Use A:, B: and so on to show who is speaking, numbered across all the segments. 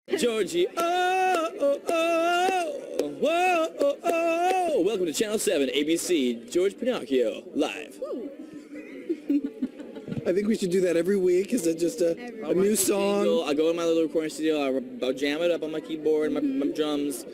A: Georgie, whoa, welcome to Channel 7, ABC, George Pinocchio, live.
B: I think we should do that every week. Is it just a new song?
A: I'll go in my little recording studio, I'll jam it up on my keyboard, my drums.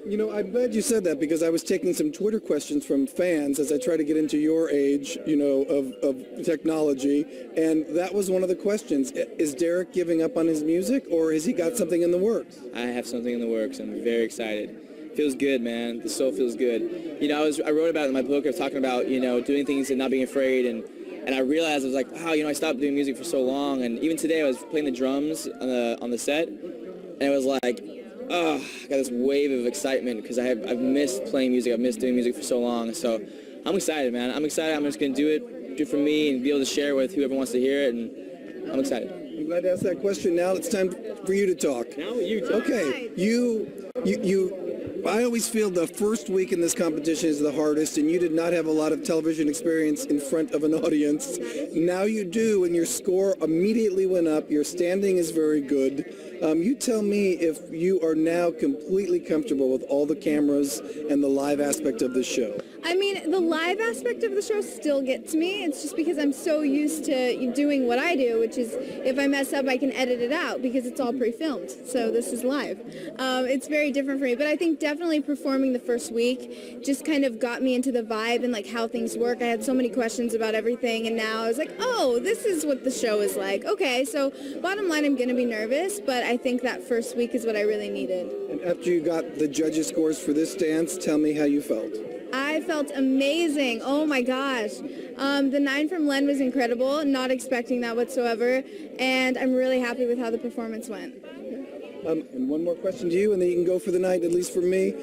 B: You know, I'm glad you said that because I was taking some Twitter questions from fans as I try to get into your age, you know, of technology, and that was one of the questions. Is Derek giving up on his music, or has he got something in the works?
A: I have something in the works. I'm very excited. Feels good, man. The soul feels good. You know, I wrote about it in my book. I was talking about, you know, doing things and not being afraid, and I realized, I was like, wow, you know, I stopped doing music for so long, and even today I was playing the drums on the set, and it was like, oh, I got this wave of excitement because I've missed playing music. I've missed doing music for so long. So I'm excited, man. I'm excited. I'm just going to do it for me and be able to share it with whoever wants to hear it, and I'm excited.
B: I'm glad to ask that question. Now it's time for you to talk.
A: Now you talk.
B: Okay, I always feel the first week in this competition is the hardest, and you did not have a lot of television experience in front of an audience. Now you do, and your score immediately went up. Your standing is very good. You tell me if you are now completely comfortable with all the cameras and the live aspect of the show.
C: I mean, the live aspect of the show still gets me. It's just because I'm so used to doing what I do, which is if I mess up, I can edit it out because it's all pre-filmed. So this is live. It's very different for me. But I think definitely performing the first week just kind of got me into the vibe and like how things work. I had so many questions about everything, and now I was like, oh, this is what the show is like. Okay, so bottom line, I'm going to be nervous, but I think that first week is what I really needed.
B: And after you got the judges' scores for this dance, tell me how you felt.
C: I felt amazing. Oh my gosh. The 9 from Len was incredible, not expecting that whatsoever, and I'm really happy with how the performance went.
B: And one more question to you, and then you can go for the night, at least for me.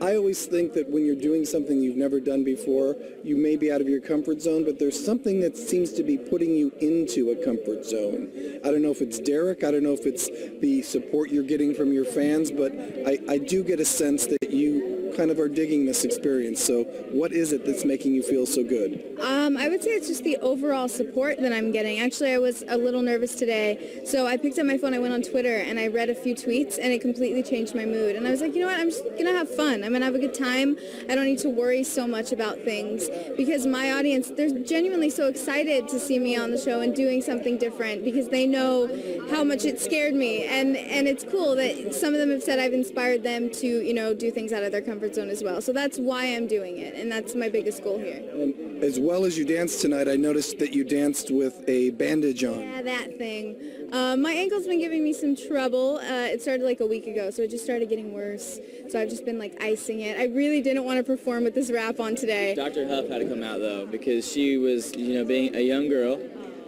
B: I always think that when you're doing something you've never done before, you may be out of your comfort zone, but there's something that seems to be putting you into a comfort zone. I don't know if it's Derek, I don't know if it's the support you're getting from your fans, but I do get a sense that you kind of are digging this experience. So what is it that's making you feel so good?
C: I would say it's just the overall support that I'm getting. Actually, I was a little nervous today, so I picked up my phone, I went on Twitter, and I read a few tweets, and it completely changed my mood. And I was like, you know what, I'm just going to have fun. I'm going to have a good time. I don't need to worry so much about things because my audience, they're genuinely so excited to see me on the show and doing something different because they know how much it scared me. And it's cool that some of them have said I've inspired them to, you know, do things out of their comfort zone as well. So that's why I'm doing it, and that's my biggest goal here.
B: And as well as you danced tonight, I noticed that you danced with a bandage on.
C: Yeah, that thing. My ankle's been giving me some trouble. It started like a week ago, so it just started getting worse. So I've just been like icing it. I really didn't want to perform with this wrap on today.
A: Dr. Hough had to come out though because she was, you know, being a young girl,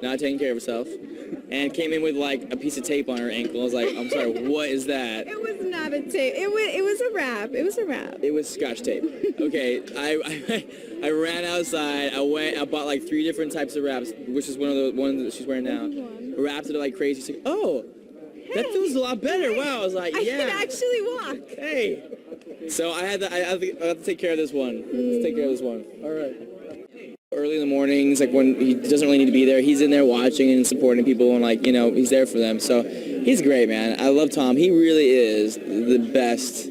A: not taking care of herself, and came in with like a piece of tape on her ankle. I was like, I'm sorry, what is that?
C: It was not a tape. It was a wrap. It was a wrap.
A: It was Scotch tape. Okay, I ran outside. I bought like 3 different types of wraps, which is one of the ones that she's wearing now. Wrapped it like crazy. She's like, oh, that feels a lot better. Wow. I was like, yeah.
C: I can actually walk.
A: Hey. So I have to take care of this one. Let's take care of this one. All right. Early in the mornings, like when he doesn't really need to be there, he's in there watching and supporting people, and like, you know, he's there for them. So he's great, man. I love Tom. He really is the best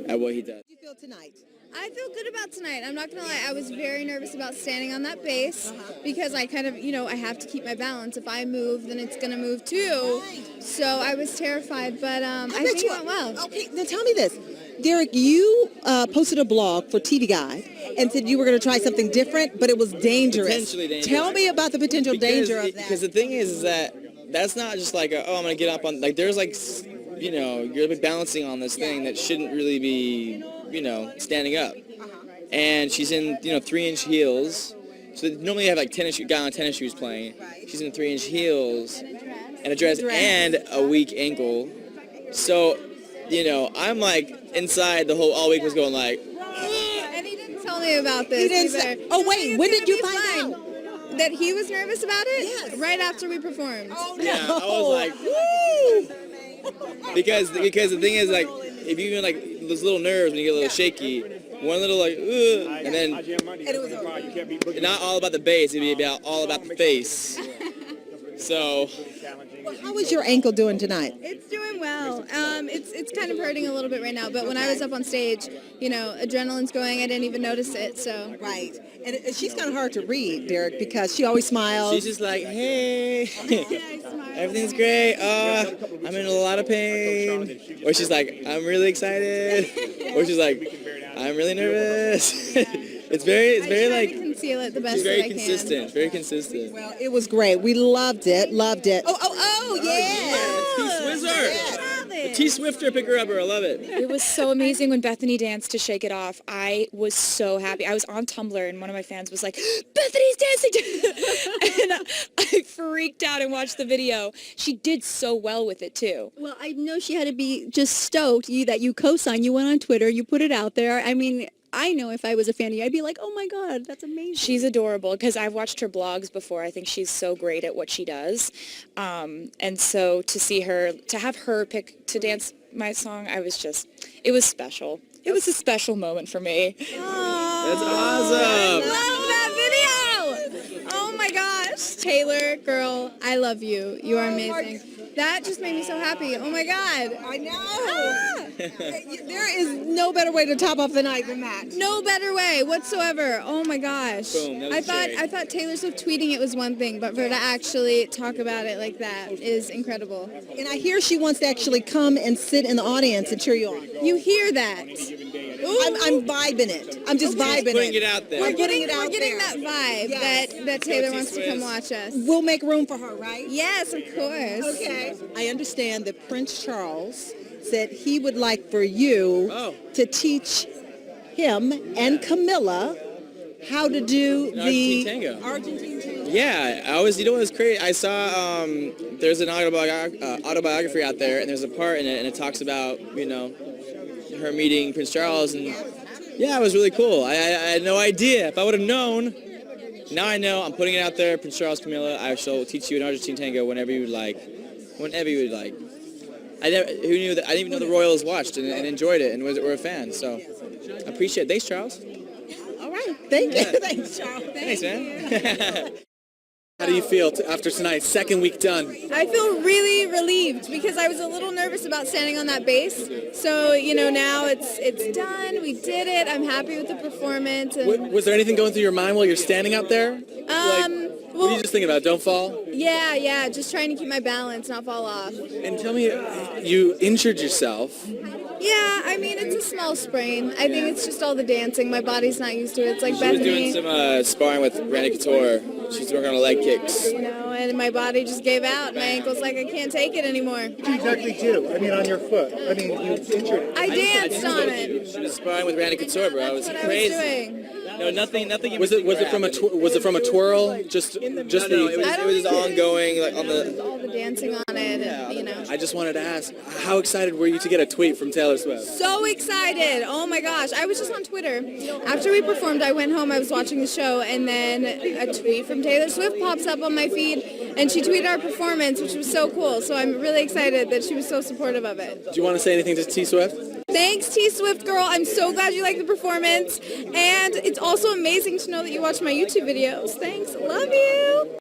A: at what he does.
D: How do you feel tonight?
C: I feel good about tonight. I'm not going to lie. I was very nervous about standing on that bass because I kind of, you know, I have to keep my balance. If I move, then it's going to move too. Right. So I was terrified, but I think it went well.
D: Okay, now tell me this. Derek, you posted a blog for TV Guide and said you were going to try something different, but it was dangerous.
A: Potentially dangerous.
D: Tell me about the potential danger of that.
A: Because the thing is that that's not just like, I'm going to get up on, like, there's like, you know, you're balancing on this thing that shouldn't really be, you know, standing up. And she's in, you know, 3-inch heels. So normally you have like guy on tennis shoes playing. She's in 3-inch heels and a dress and a weak ankle. So, you know, I'm like inside the whole all week was going like.
C: And he didn't tell me about this.
D: He didn't say. Oh wait, when did you find out?
C: That he was nervous about it?
D: Yes.
C: Right after we performed.
D: Oh,
A: Yeah,
D: no.
A: I was like, woo! Because the thing is, like, if you even like those little nerves when you get a little shaky, one little like, and then
D: And it was over.
A: not all about the bass, it'd be all about the face. So
D: Well, how is your ankle doing tonight?
C: It's doing well. It's kind of hurting a little bit right now, but when I was up on stage, you know, adrenaline's going. I didn't even notice it. So
D: Right. And she's kind of hard to read, Derek, because she always smiles.
A: she's just like, hey,
C: I smile.
A: everything's great. I'm in a lot of pain. Or she's like, I'm really excited. Or she's like, I'm really nervous. it's very
C: I try
A: like,
C: to conceal it the best
A: she's
C: that
A: very
C: I
A: consistent. Very consistent.
D: Well, it was great. We loved it. Loved it. Yeah.
A: T-Swifter. T-Swifter picker-upper. I love it.
E: It was so amazing when Bethany danced to Shake It Off. I was so happy. I was on Tumblr and one of my fans was like, Bethany's dancing! And I freaked out and watched the video. She did so well with it too.
F: Well, I know she had to be just stoked that you co-signed. You went on Twitter, you put it out there. I mean, I know if I was a fan of you, I'd be like, oh my God, that's amazing.
E: She's adorable because I've watched her blogs before. I think she's so great at what she does. And so to see her, to have her pick to dance my song, it was special. It was a special moment for me.
A: That's awesome.
C: Love that video! Oh my gosh. Taylor, girl, I love you. You are amazing. That just made me so happy. Oh my God.
D: I know. There is no better way to top off the night than that.
C: No better way whatsoever. Oh my gosh.
A: Boom, that was cherry.
C: I thought Taylor Swift tweeting it was one thing, but for her to actually talk about it like that is incredible.
D: And I hear she wants to actually come and sit in the audience and cheer you on.
C: You hear that?
D: I'm vibing it. I'm just vibing
A: Putting
D: it.
A: it out there.
D: We're putting it out
C: We're getting
D: there.
C: that vibe
D: Yes.
C: that Taylor wants to come watch us.
D: We'll make room for her, right?
C: Yes, of course.
D: Okay. I understand that Prince Charles said he would like for you to teach him and Camilla how to do
A: Argentine tango.
D: Argentine tango.
A: Yeah, I was, you know what was crazy? I saw, there's an autobiography out there, and there's a part in it, and it talks about, you know, her meeting Prince Charles, and yeah, it was really cool. I had no idea. If I would have known, now I know. I'm putting it out there. Prince Charles, Camilla, I shall teach you an Argentine tango whenever you would like. Whenever you would like. Who knew that? I didn't even know the Royals watched and enjoyed it and were a fan. So I appreciate it. Thanks, Charles.
D: All right. Thank you. Thanks, Charles.
A: Thanks, man.
B: How do you feel after tonight's second week done?
C: I feel really relieved because I was a little nervous about standing on that bass. So, you know, now it's done. We did it. I'm happy with the performance. And,
B: Was there anything going through your mind while you're standing out there? What are you just thinking about? Don't fall?
C: yeah, just trying to keep my balance, not fall off.
B: And tell me, you injured yourself.
C: Yeah, I mean, it's a small sprain. I think it's just all the dancing. My body's not used to it. It's like
A: She was doing
C: Bethany,
A: some sparring with Randy Couture. She's working on leg kicks.
C: you know, and my body just gave out. My ankle's like, I can't take it anymore.
G: What did you exactly do? I mean, on your foot. I mean, you injured it.
C: I danced on it.
A: She was sparring with Randy Couture, bro. It was
C: That's what
A: crazy.
C: I was doing.
A: No, nothing.
B: Was it from a twirl? Just
A: No,
B: the.
A: it was ongoing, like on the.
C: All the dancing on it, and, you know.
B: I just wanted to ask, how excited were you to get a tweet from Taylor Swift?
C: So excited. Oh my gosh. I was just on Twitter. After we performed, I went home, I was watching the show, and then a tweet from Taylor Swift pops up on my feed, and she tweeted our performance, which was so cool. So I'm really excited that she was so supportive of it.
B: Do you want to say anything to T Swift?
C: Thanks, T Swift girl. I'm so glad you like the performance. And it's also amazing to know that you watch my YouTube videos. Thanks. Love you.